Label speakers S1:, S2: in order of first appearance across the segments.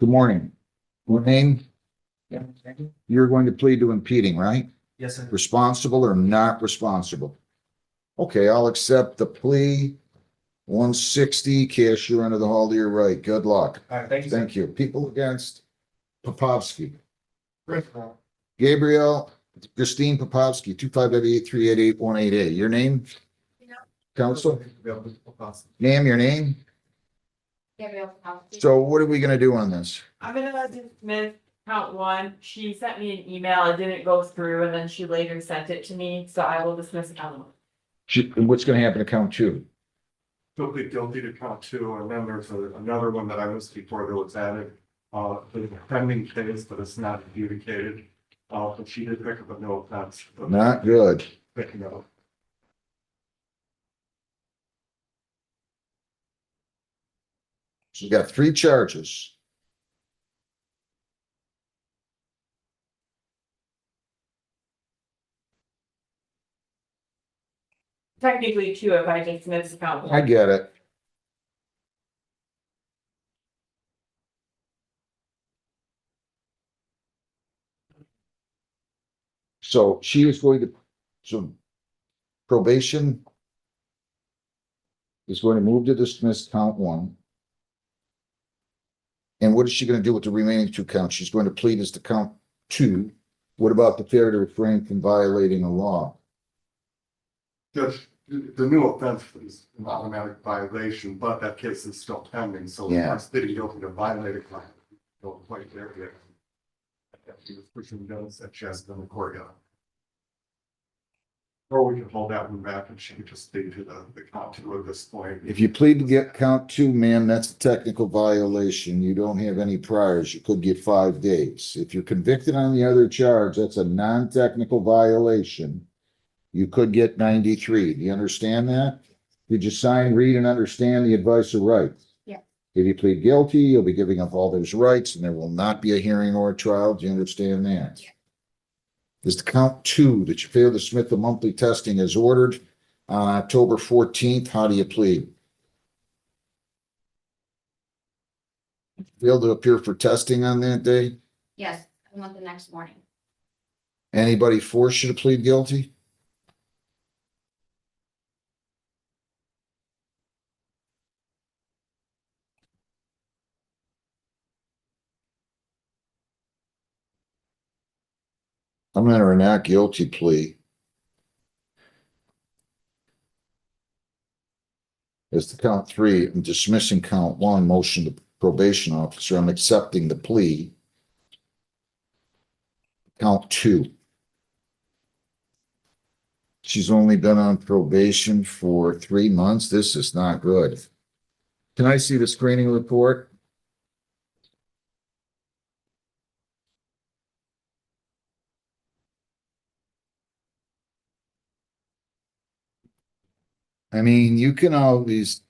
S1: Good morning. Your name? You're going to plead to impeding, right?
S2: Yes, sir.
S1: Responsible or not responsible? Okay, I'll accept the plea. 160, cashier under the hall to your right. Good luck.
S2: All right, thank you, sir.
S1: Thank you. People against Papovsky.
S2: Chris.
S1: Gabrielle Christine Papovsky, 2588388188. Your name? Counsel? Name, your name?
S3: Gabrielle Papovsky.
S1: So what are we gonna do on this?
S3: I'm gonna dismiss count one. She sent me an email, it didn't go through, and then she later sent it to me, so I will dismiss count one.
S1: What's gonna happen to count two?
S4: He'll plead guilty to count two, and then there's another one that I was before that was added. The pending case, but it's not adjudicated. But she did pick up a no offense.
S1: Not good.
S4: Picking up.
S1: So you got three charges.
S3: Technically two if I dismiss count
S1: I
S3: one.
S1: get it. So she was going to, so probation is going to move to dismiss count one. And what is she going to do with the remaining two counts? She's going to plead as to count two. What about the failure to refrain from violating a law?
S4: Judge, the new offense is an automatic violation, but that case is still pending, so
S1: Yeah.
S4: we're pleading guilty to violating. Don't quite there yet. She was pushing notes that she has done the court yet. Or we can hold that one back and she can just plead to the count two at this point.
S1: If you plead to get count two, ma'am, that's a technical violation. You don't have any priors. You could get 5 days. If you're convicted on the other charge, that's a non-technical violation. You could get 93. Do you understand that? Did you sign, read, and understand the advice of rights?
S3: Yeah.
S1: If you plead guilty, you'll be giving up all those rights and there will not be a hearing or a trial. Do you understand that?
S3: Yeah.
S1: Is the count two that you failed to submit the monthly testing as ordered on October 14th? How do you plead? Failed to appear for testing on that day?
S3: Yes, I want the next morning.
S1: Anybody force you to plead guilty? I'm gonna enter a not guilty plea. As to count three, I'm dismissing count one, motion to probation officer. I'm accepting the plea. Count two. She's only been on probation for 3 months. This is not good. Can I see the screening report? I mean, you can always,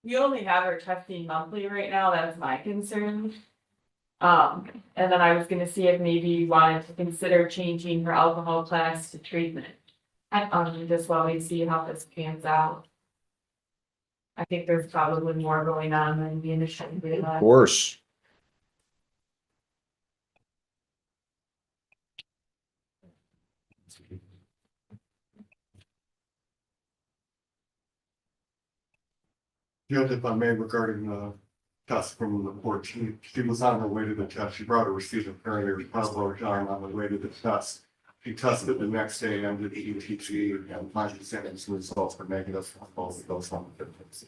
S3: We only have her testing monthly right now, that's my concern. And then I was gonna see if maybe you wanted to consider changing her alcohol class to treatment. Just while we see how this pans out. I think there's probably more going on than we initially
S1: of
S3: realized.
S1: course.
S4: Judge, if I may, regarding the test from the 14th, she was on her way to the test. She brought a receipt of her passport on the way to the test. She tested the next day under the ETG and 5% of the results were negative for both of those on the 15th.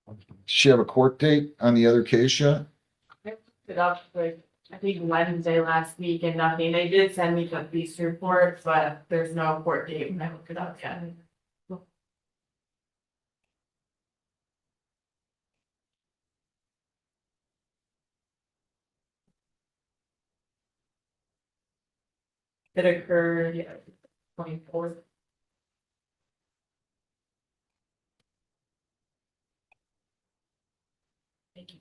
S1: Does she have a court date on the other case yet?
S3: It up like, I think Wednesday last week and nothing. They did send me the police report, but there's no court date when I looked it up yet. It occurred, yeah, 24th.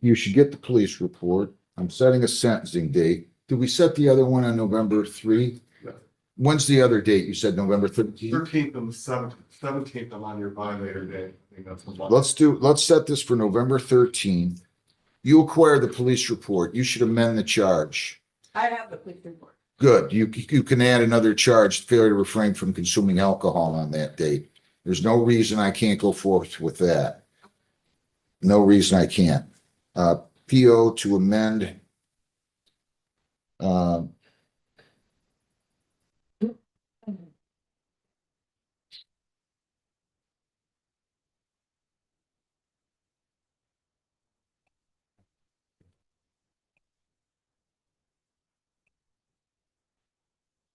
S1: You should get the police report. I'm setting a sentencing date. Did we set the other one on November 3?
S4: Yeah.
S1: When's the other date? You said November 13th?
S4: 13th and the 17th, I'm on your violator day. I think that's the one.
S1: Let's set this for November 13th. You acquire the police report. You should amend the charge.
S3: I have the police report.
S1: Good. You can add another charge, failure to refrain from consuming alcohol on that date. There's no reason I can't go forth with that. No reason I can't. PO to amend.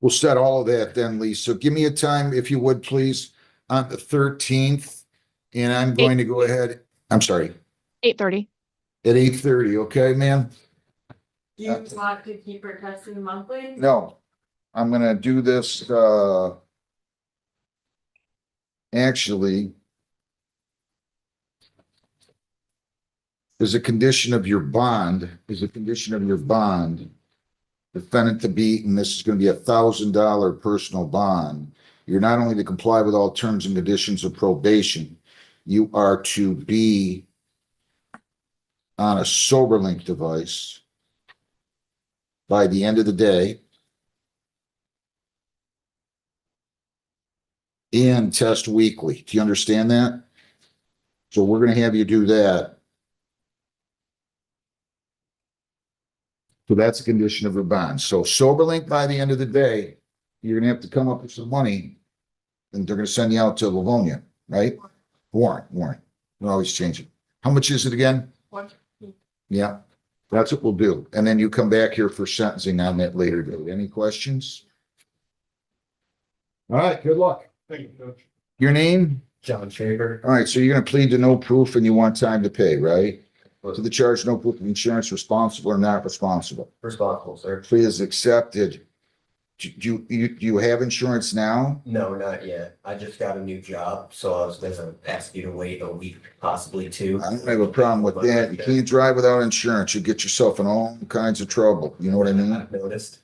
S1: We'll set all of that then, Lisa. Give me a time, if you would, please, on the 13th. And I'm going to go ahead, I'm sorry,
S2: 8:30.
S1: at 8:30, okay, ma'am?
S3: Do you want to keep her testing monthly?
S1: No, I'm gonna do this, actually, as a condition of your bond, defendant to be, and this is gonna be $1,000 personal bond. You're not only to comply with all terms and conditions of probation, you are to be on a soberlink device by the end of the day and test weekly. Do you understand that? So we're gonna have you do that. So that's a condition of your bond. So soberlink by the end of the day, you're gonna have to come up with some money and they're gonna send you out to Livonia, right? Warrant. We're always changing. How much is it again?
S3: What?
S1: Yeah, that's what we'll do. And then you come back here for sentencing on that later date. Any questions? All right, good luck.
S4: Thank you, Judge.
S1: Your name?
S5: John Shaver.
S1: All right, so you're gonna plead to no proof and you want time to pay, right? To the charge, no proof of insurance, responsible or not responsible.
S5: Responsible, sir.
S1: Plea is accepted. Do you have insurance now?
S5: No, not yet. I just got a new job, so I was gonna ask you to wait a week, possibly two.
S1: I don't have a problem with that. You can't drive without insurance. You get yourself in all kinds of trouble. You know what I mean?
S5: I've noticed.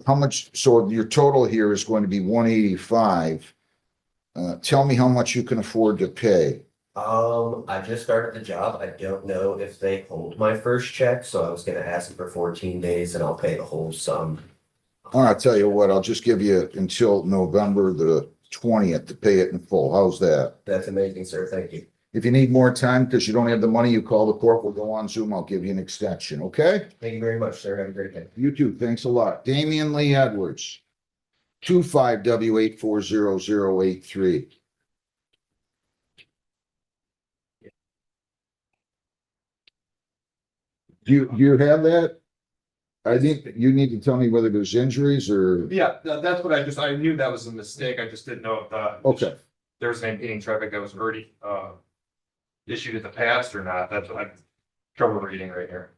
S1: How much, so your total here is going to be 185. Tell me how much you can afford to pay.
S5: I just started the job. I don't know if they hold my first check, so I was gonna ask them for 14 days and I'll pay the whole sum.
S1: All right, I'll tell you what, I'll just give you until November the 20th to pay it in full. How's that?
S5: That's amazing, sir. Thank you.
S1: If you need more time because you don't have the money, you call the court. We'll go on Zoom. I'll give you an extension, okay?
S5: Thank you very much, sir. Have a great day.
S1: You too. Thanks a lot. Damian Lee Edwards, 25W840083. Do you have that? I think you need to tell me whether there's injuries or,
S6: Yeah, that's what I knew that was a mistake. I just didn't know if
S1: okay.
S6: there was an impeding traffic that was already, issued in the past or not. That's what I'm trouble reading right here.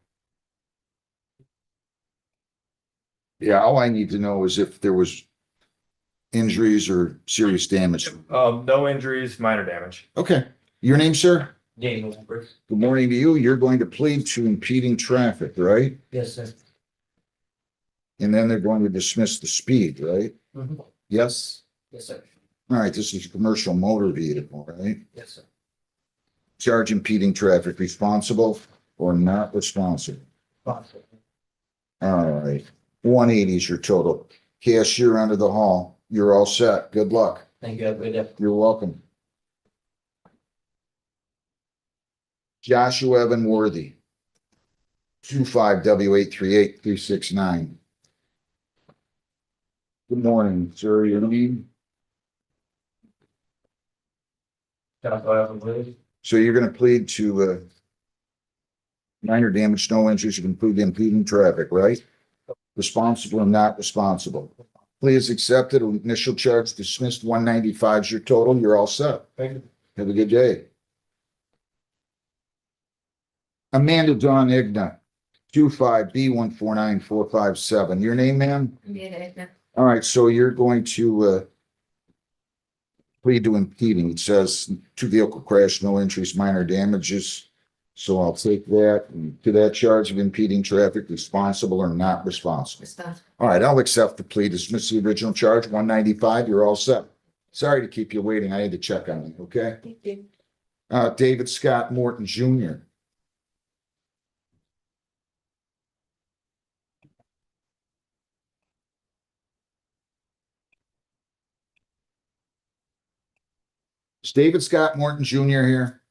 S1: Yeah, all I need to know is if there was injuries or serious damage.
S6: No injuries, minor damage.
S1: Okay. Your name, sir?
S5: Daniel Lambert.
S1: Good morning to you. You're going to plead to impeding traffic, right?
S5: Yes, sir.
S1: And then they're going to dismiss the speed, right?
S5: Mhm.
S1: Yes?
S5: Yes, sir.
S1: All right, this is a commercial motor vehicle, right?
S5: Yes, sir.
S1: Charge impeding traffic, responsible or not responsible?
S5: Possible.
S1: All right, 180 is your total. Cashier under the hall. You're all set. Good luck.
S5: Thank you. Have a good day.
S1: You're welcome. Joshua Evan Worthy, 25W838369. Good morning, sir. Your name? So you're gonna plead to minor damage, no injuries, you can plead to impeding traffic, right? Responsible or not responsible. Plea is accepted, initial charge dismissed, 195 is your total, you're all set.
S5: Thank you.
S1: Have a good day. Amanda Dawn Igna, 25B149457. Your name, ma'am? All right, so you're going to plead to impeding. It says two vehicle crash, no injuries, minor damages. So I'll take that to that charge of impeding traffic, responsible or not responsible. All right, I'll accept the plea, dismiss the original charge, 195, you're all set. Sorry to keep you waiting, I had to check on you, okay?
S3: Thank you.
S1: David Scott Morton Jr. Is David Scott Morton Jr. here?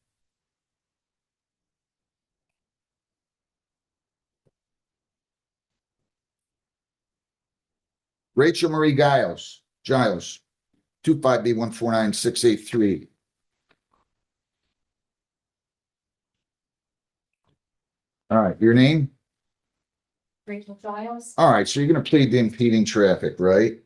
S1: Rachel Marie Giles, 25B149683. All right, your name?
S3: Rachel Giles.
S1: All right, so you're gonna plead to impeding traffic, right?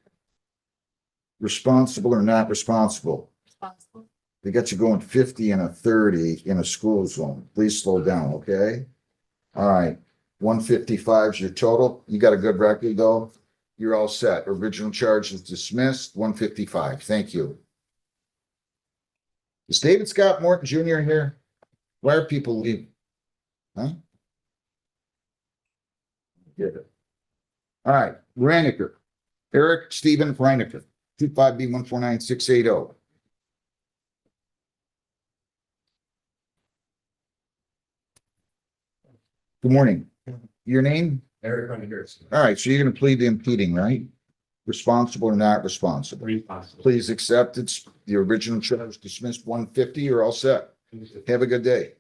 S1: Responsible or not responsible?
S3: Responsible.
S1: They got you going 50 and a 30 in a school zone. Please slow down, okay? All right, 155 is your total. You got a good record though. You're all set. Original charge is dismissed, 155. Thank you. Is David Scott Morton Jr. here? Why are people leaving? Huh? Get it. All right, Reinecker. Eric Stephen Reinecker, 25B149680. Good morning. Your name?
S6: Eric Hunter.
S1: All right, so you're gonna plead to impeding, right? Responsible or not responsible?
S6: Responsible.
S1: Please accept it. The original charge dismissed 150. You're all set. Have a good day.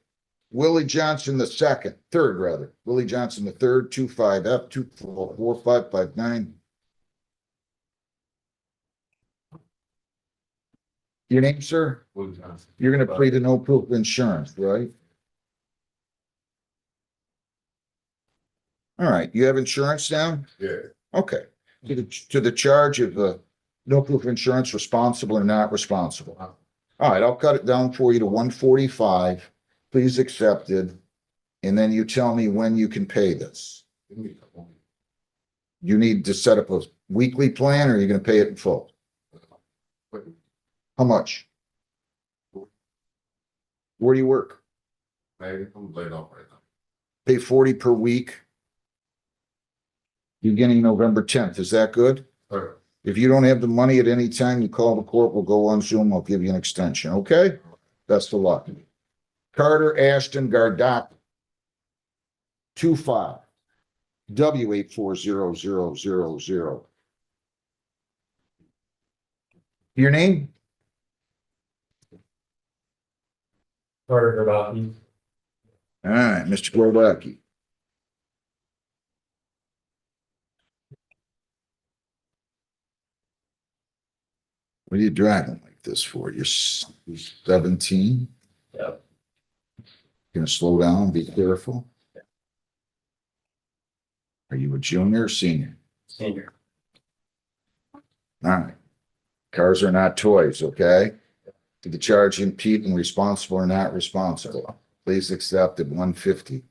S1: Willie Johnson the second, third rather. Willie Johnson the third, 25F 244559. Your name, sir? You're gonna plead to no proof of insurance, right? All right, you have insurance now?
S4: Yeah.
S1: Okay. To the charge of no proof of insurance, responsible or not responsible. All right, I'll cut it down for you to 145. Please accept it. And then you tell me when you can pay this. You need to set up a weekly plan or are you gonna pay it in full? How much? Where do you work?
S4: I'm laid off right now.
S1: Pay 40 per week. Beginning November 10th. Is that good?
S4: Sure.
S1: If you don't have the money at any time, you call the court, we'll go on Zoom, I'll give you an extension, okay? Best of luck. Carter Ashton Gardock. 25 W840000. Your name?
S6: Carter about
S1: All right, Mr. Glowacki. What are you driving like this for? You're 17?
S6: Yep.
S1: Gonna slow down, be careful. Are you a junior or senior?
S6: senior.
S1: All right. Cars are not toys, okay? To the charge impeding responsible or not responsible. Please accept at 150.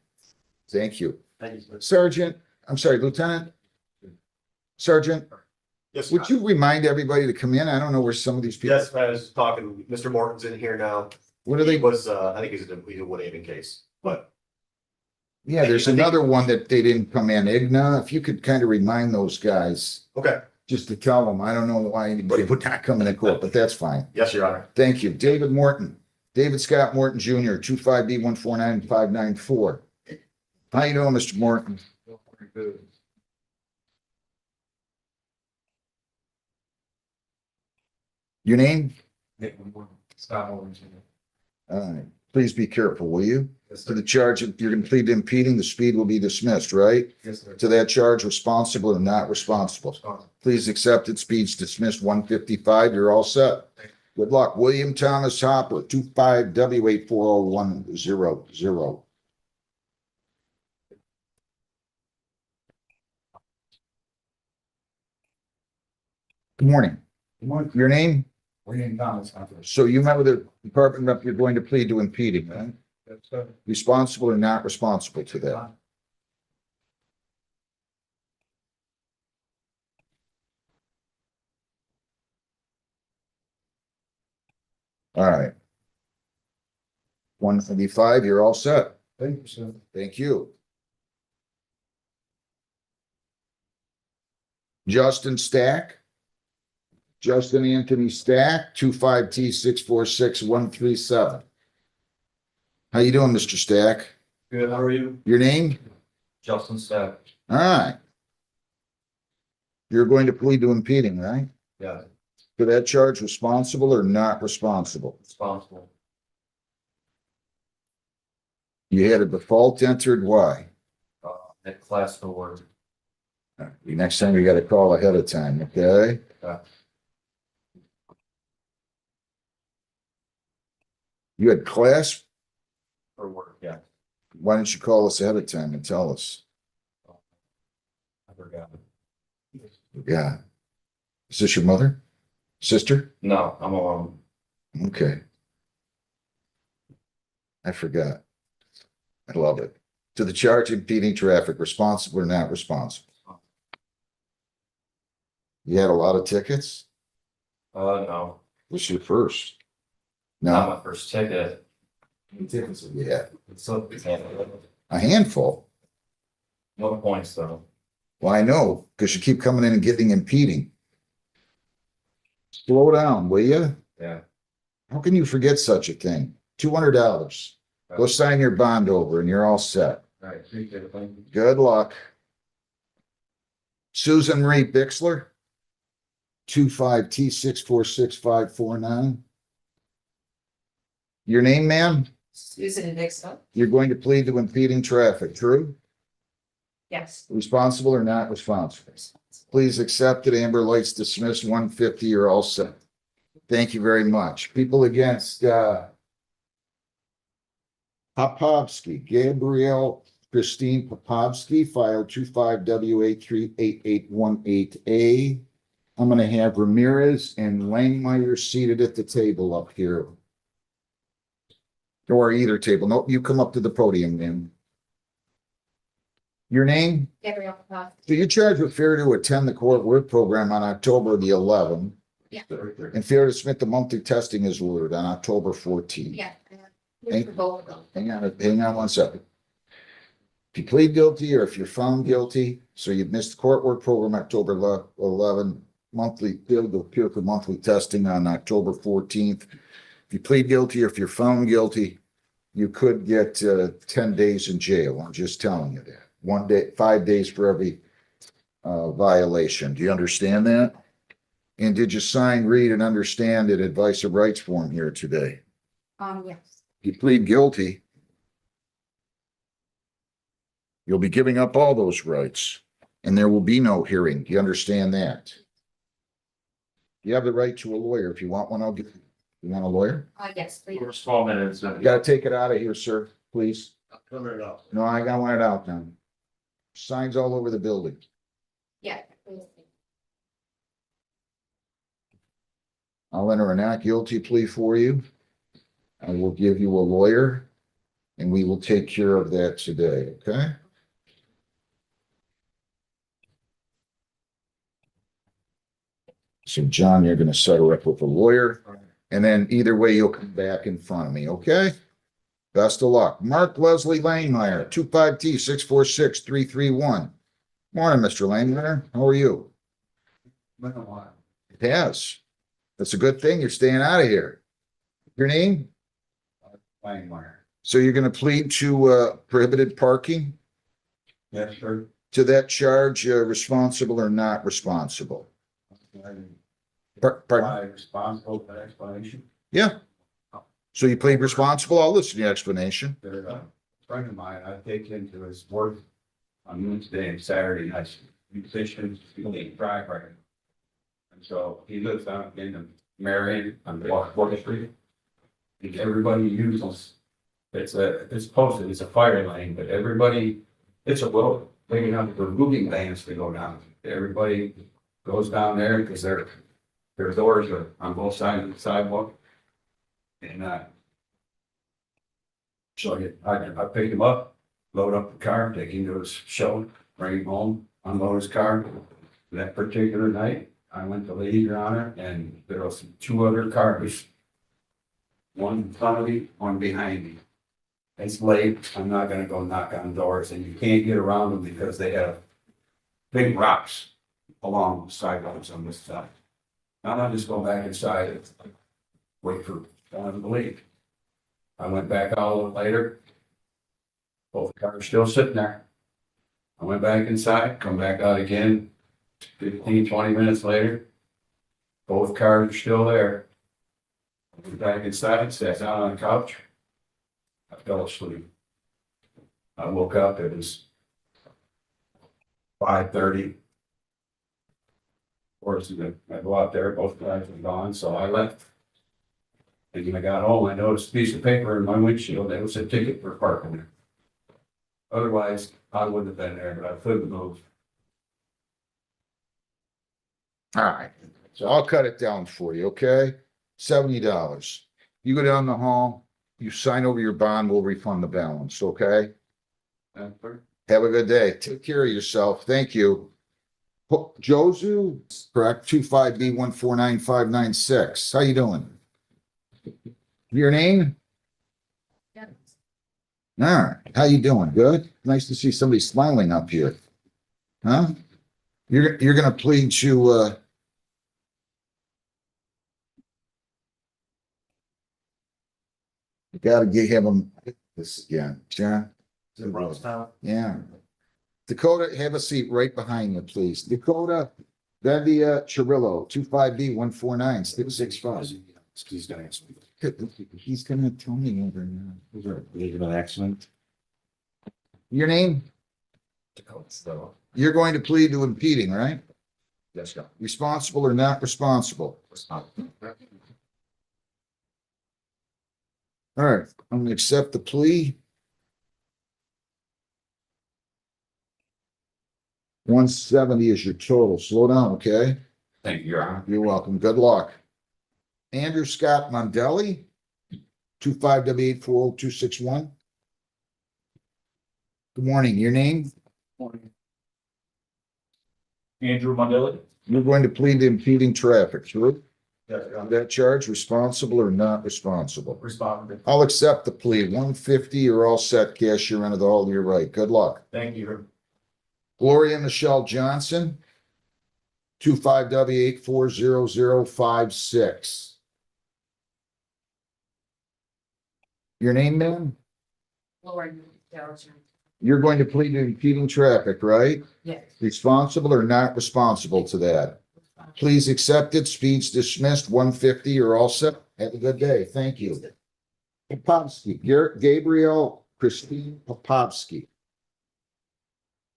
S1: Thank you.
S6: Thank you, sir.
S1: Sergeant, I'm sorry, Lieutenant? Sergeant,
S2: Yes,
S1: would you remind everybody to come in? I don't know where some of these people.
S2: yes, I was talking, Mr. Morton's in here now.
S1: What are
S2: He
S1: they?
S2: was, I think he's a Woodhaven case, but
S1: Yeah, there's another one that they didn't come in. Igna, if you could kind of remind those guys,
S2: okay.
S1: just to tell them, I don't know why anybody would not come in court, but that's fine.
S2: Yes, Your Honor.
S1: Thank you. David Morton, David Scott Morton Jr., 25B149594. How you doing, Mr. Morton? Your name? All right. Please be careful, will you? To the charge, if you're going to plead to impeding, the speed will be dismissed, right?
S6: Yes, sir.
S1: To that charge, responsible or not responsible. Please accept it. Speed's dismissed 155. You're all set. Good luck. William Thomas Hopper, 25W840100. Good morning. Your name?
S6: William Thomas.
S1: So you met with the department rep, you're going to plead to impeding, right?
S6: Yes, sir.
S1: Responsible or not responsible to that? All right. 175, you're all set. Thank you, sir. Thank you. Justin Stack. Justin Anthony Stack, 25T646137. How you doing, Mr. Stack?
S7: Good, how are you?
S1: Your name?
S7: Justin Stack.
S1: All right. You're going to plead to impeding, right?
S7: Yeah,
S1: For that charge, responsible or not responsible?
S7: responsible.
S1: You had a default entered, why?
S7: At class for work.
S1: Next time you got to call ahead of time, okay?
S7: Yeah.
S1: You had class,
S7: For work, yeah.
S1: why didn't you call us ahead of time and tell us?
S7: I forgot.
S1: Yeah. Is this your mother? Sister?
S7: No, I'm alone.
S1: Okay. I forgot. I love it. To the charge impeding traffic, responsible or not responsible? You had a lot of tickets?
S7: No,
S1: What's your first?
S7: not
S1: No,
S7: my first ticket.
S1: yeah,
S7: It's a,
S1: a handful.
S7: no points though.
S1: Well, I know, because you keep coming in and getting impeding. Slow down, will you?
S7: Yeah.
S1: How can you forget such a thing? $200. Go sign your bond over and you're all set.
S7: All right, appreciate it, thank you.
S1: Good luck. Susan Ray Bixler, 25T646549. Your name, ma'am?
S8: Susan Nixon,
S1: You're going to plead to impeding traffic, true?
S8: yes.
S1: Responsible or not responsible? Please accept it. Amber Lights dismissed 150. You're all set. Thank you very much. People against Papovsky, Gabrielle Christine Papovsky, file 25W838818A. I'm going to have Ramirez and Langmeyer seated at the table up here. Or either table. Nope, you come up to the podium, ma'am. Your name?
S8: Gabrielle Papovsky.
S1: So you're charged with failure to attend the court work program on October the 11th.
S8: Yeah.
S1: And failure to submit the monthly testing is ordered on October 14th.
S8: Yeah.
S1: Thank-
S8: For both of them.
S1: Hang on 1 second. If you plead guilty or if you're found guilty, so you've missed the court work program October 11, monthly, failed to appear for monthly testing on October 14th. If you plead guilty or if you're found guilty, you could get 10 days in jail. I'm just telling you that. 1 day, 5 days for every violation. Do you understand that? And did you sign, read, and understand an advice of rights form here today?
S8: Yes.
S1: If you plead guilty, you'll be giving up all those rights, and there will be no hearing. Do you understand that? You have the right to a lawyer. If you want one, I'll give you. You want a lawyer?
S8: Yes, please.
S7: For small minutes.
S1: You gotta take it out of here, sir, please.
S2: Cover it up.
S1: No, I got one it out now. Signs all over the building.
S8: Yeah, please.
S1: I'll enter a not guilty plea for you. I will give you a lawyer, and we will take care of that today, okay? So John, you're gonna settle up with a lawyer, and then either way, you'll come back in front of me, okay? Best of luck. Mark Leslie Langmeyer, 25T646331. Morning, Mr. Langmeyer. How are you? It has. That's a good thing. You're staying out of here. Your name?
S7: Langmeyer.
S1: So you're gonna plead to prohibited parking?
S7: Yes, sir.
S1: To that charge, responsible or not responsible? Pardon?
S7: Responsible for explanation.
S1: Yeah. So you plead responsible? I'll listen to your explanation.
S7: A friend of mine, I take him to his work on Wednesday and Saturday nights, musicians, drive right. And so he lives down in Marion on Water Street. And everybody uses, it's posted, it's a fire lane, but everybody, it's a road, big enough for moving vans to go down. Everybody goes down there because their doors are on both sides of the sidewalk. And so I picked him up, load up the car, take him to his show, bring him home, unload his car. That particular night, I went to leave, Your Honor, and there was 2 other cars. One in front of me, one behind me. It's late, I'm not gonna go knock on doors, and you can't get around them because they have big rocks along the sidewalks on this side. Now I'll just go back inside and wait for them to leave. I went back out a little later. Both cars still sitting there. I went back inside, come back out again, 15, 20 minutes later. Both cars are still there. I went back inside, sat down on the couch. I fell asleep. I woke up, it was 5:30. Of course, I go out there, both guys were gone, so I left. And when I got home, I noticed a piece of paper in my windshield, it was a ticket for parking there. Otherwise, I wouldn't have been there, but I couldn't move.
S1: All right, so I'll cut it down for you, okay? $70. You go down the hall, you sign over your bond, we'll refund the balance, okay? Have a good day. Take care of yourself. Thank you. Josu, correct, 25B149596. How you doing? Your name?
S8: Yeah.
S1: All right, how you doing? Good? Nice to see somebody smiling up here. Huh? You're gonna plead to, you gotta have him this again, John. Yeah. Dakota, have a seat right behind you, please. Dakota, Vendia Chirillo, 25B149665.
S9: He's gonna ask me.
S1: He's gonna tell me over now.
S9: Was there an accident?
S1: Your name?
S9: So,
S1: You're going to plead to impeding, right?
S9: yes, go.
S1: Responsible or not responsible?
S9: Respond.
S1: All right, I'm gonna accept the plea. 170 is your total. Slow down, okay?
S7: Thank you, Your Honor.
S1: You're welcome. Good luck. Andrew Scott Mondelli, 25W840261. Good morning. Your name?
S10: Andrew Mondelli.
S1: You're going to plead to impeding traffic, true?
S10: Yes,
S1: On that charge, responsible or not responsible?
S10: responded.
S1: I'll accept the plea. 150, you're all set, cashier into the hall. You're right. Good luck.
S10: Thank you.
S1: Gloria Michelle Johnson, 25W840056. Your name, ma'am?
S8: Lauren Delger.
S1: You're going to plead to impeding traffic, right?
S8: Yes.
S1: Responsible or not responsible to that? Please accepted, speeds dismissed, 150, you're all set. Have a good day. Thank you. Papovsky, Gabrielle Christine Papovsky.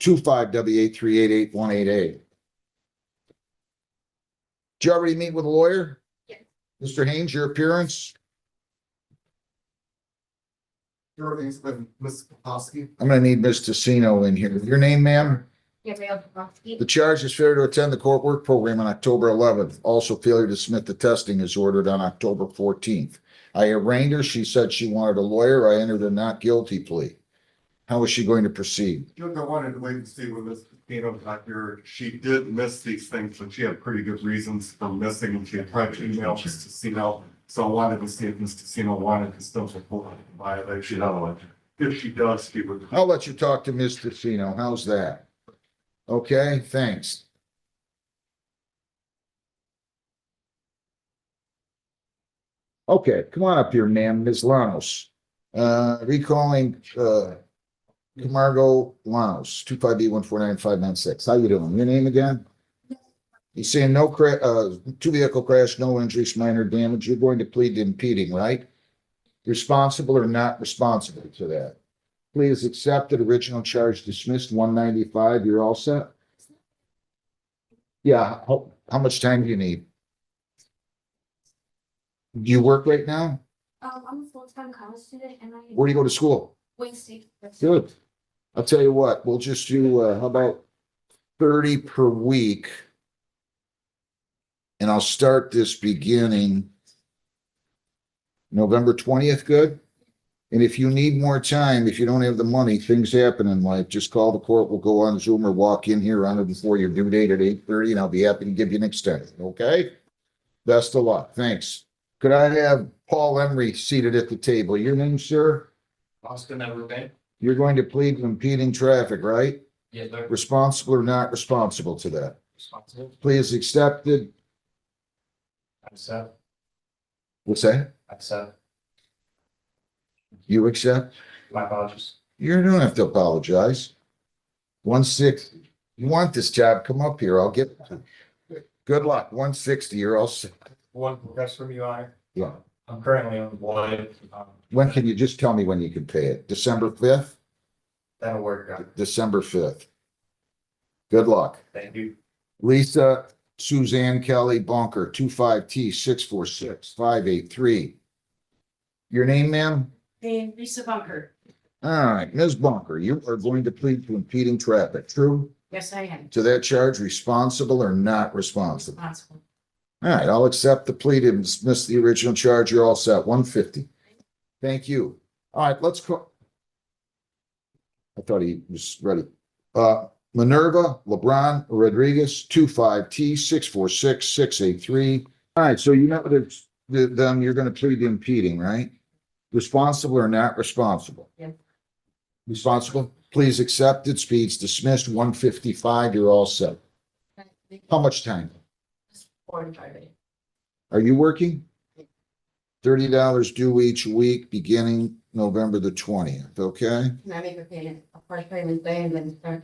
S1: 25W83888188. Did you already meet with a lawyer?
S8: Yes.
S1: Mr. Haynes, your appearance?
S4: Everything's been Ms. Papovsky.
S1: I'm gonna need Ms. Tassino in here. Your name, ma'am?
S8: Gabrielle Papovsky.
S1: The charge is failure to attend the court work program on October 11th. Also failure to submit the testing is ordered on October 14th. I arraigned her. She said she wanted a lawyer. I entered a not guilty plea. How is she going to proceed?
S4: Judge, I wanted to wait and see when Ms. Pino got here. She did miss these things, but she had pretty good reasons for missing, and she had tried to email Ms. Tassino. So I wanted to see if Ms. Tassino wanted to still support the violation. If she does, she would.
S1: I'll let you talk to Ms. Tassino. How's that? Okay, thanks. Okay, come on up here, ma'am, Ms. Lanos. Recalling, Camargo Lanos, 25B149596. How you doing? Your name again? You saying no two vehicle crash, no injuries, minor damage. You're going to plead to impeding, right? Responsible or not responsible to that? Plea is accepted. Original charge dismissed. 195. You're all set? Yeah. How much time do you need? Do you work right now?
S8: I'm a full-time college student and
S1: Where do you go to school?
S8: Wayne State.
S1: Good. I'll tell you what, we'll just do, how about 30 per week? And I'll start this beginning November 20th, good? And if you need more time, if you don't have the money, things happen in life, just call the court. We'll go on Zoom or walk in here on it before your due date at 8:30, and I'll be happy to give you an extension, okay? Best of luck. Thanks. Could I have Paul Emery seated at the table? Your name, sir?
S10: Austin, never been.
S1: You're going to plead to impeding traffic, right?
S10: Yes, sir.
S1: Responsible or not responsible to that?
S10: Responsible.
S1: Plea is accepted.
S10: Accept.
S1: What's that?
S10: Accept.
S1: You accept?
S10: My apologies.
S1: You don't have to apologize. 160. You want this job, come up here. I'll get. Good luck. 160, you're all set.
S10: One request from you, Honor.
S1: Yeah.
S10: I'm currently employed.
S1: When can you just tell me when you can pay it? December 5th?
S5: That'll work, Your Honor.
S1: December 5th. Good luck.
S10: Thank you.
S1: Lisa Suzanne Kelly Bunker, 25T646-583. Your name, ma'am?
S3: Hey, Lisa Bunker.
S1: All right, Ms. Bunker, you are going to plead to impeding traffic, true?
S3: Yes, I am.
S1: To that charge, responsible or not responsible?
S3: Responsible.
S1: All right, I'll accept the plea to dismiss the original charge. You're all set, 150. Thank you. All right, let's go. I thought he was ready. Minerva LeBron Rodriguez, 25T646-683. All right, so you know that then you're going to plead to impeding, right? Responsible or not responsible?
S3: Yes.
S1: Responsible. Please accepted. Speeds dismissed. 155. You're all set. How much time?
S3: 45 days.
S1: Are you working? $30 due each week, beginning November the 20th. Okay.
S8: Can I make a payment, a first payment day and then start?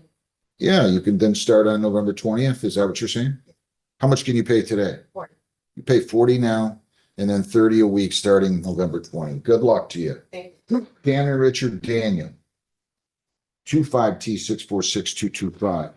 S1: Yeah, you can then start on November 20th. Is that what you're saying? How much can you pay today?
S8: 40.
S1: You pay 40 now and then 30 a week starting November 20. Good luck to you.
S8: Thank
S1: Tanner Richard Daniel. 25T646-225.